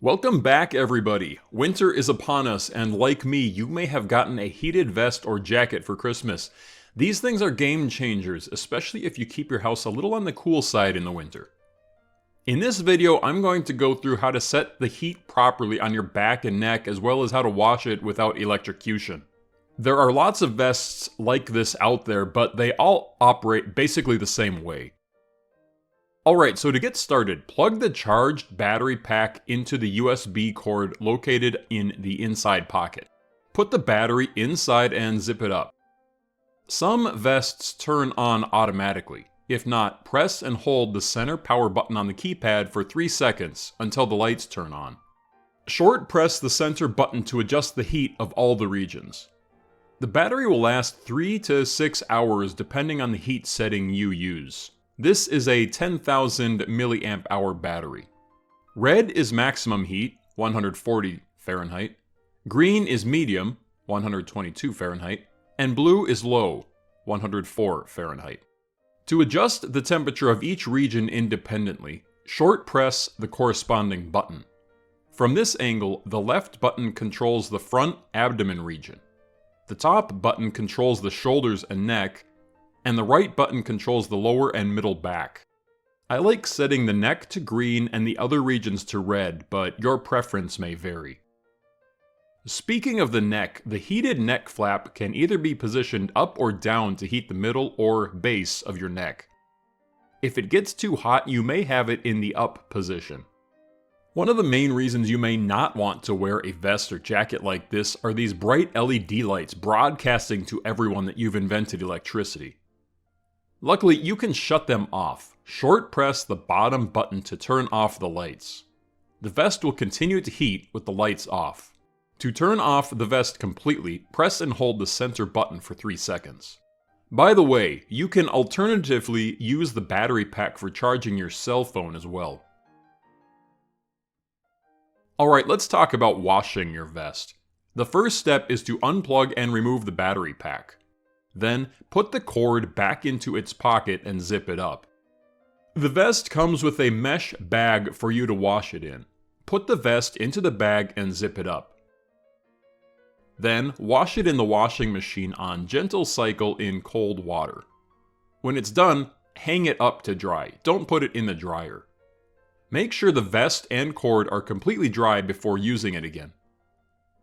Welcome back, everybody. Winter is upon us, and like me, you may have gotten a heated vest or jacket for Christmas. These things are game changers, especially if you keep your house a little on the cool side in the winter. In this video, I'm going to go through how to set the heat properly on your back and neck, as well as how to wash it without electrocution. There are lots of vests like this out there, but they all operate basically the same way. Alright, so to get started, plug the charged battery pack into the USB cord located in the inside pocket. Put the battery inside and zip it up. Some vests turn on automatically. If not, press and hold the center power button on the keypad for 3 seconds until the lights turn on. Short press the center button to adjust the heat of all the regions. The battery will last 3 to 6 hours depending on the heat setting you use. This is a 10,000 milliamp hour battery. Red is maximum heat, 140 Fahrenheit. Green is medium, 122 Fahrenheit. And blue is low, 104 Fahrenheit. To adjust the temperature of each region independently, short press the corresponding button. From this angle, the left button controls the front abdomen region. The top button controls the shoulders and neck, and the right button controls the lower and middle back. I like setting the neck to green and the other regions to red, but your preference may vary. Speaking of the neck, the heated neck flap can either be positioned up or down to heat the middle or base of your neck. If it gets too hot, you may have it in the up position. One of the main reasons you may not want to wear a vest or jacket like this are these bright LED lights broadcasting to everyone that you've invented electricity. Luckily, you can shut them off. Short press the bottom button to turn off the lights. The vest will continue to heat with the lights off. To turn off the vest completely, press and hold the center button for 3 seconds. By the way, you can alternatively use the battery pack for charging your cell phone as well. Alright, let's talk about washing your vest. The first step is to unplug and remove the battery pack. Then, put the cord back into its pocket and zip it up. The vest comes with a mesh bag for you to wash it in. Put the vest into the bag and zip it up. Then, wash it in the washing machine on gentle cycle in cold water. When it's done, hang it up to dry. Don't put it in the dryer. Make sure the vest and cord are completely dry before using it again.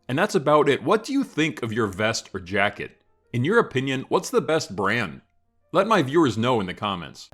And that's about it. What do you think of your vest or jacket? In your opinion, what's the best brand? Let my viewers know in the comments.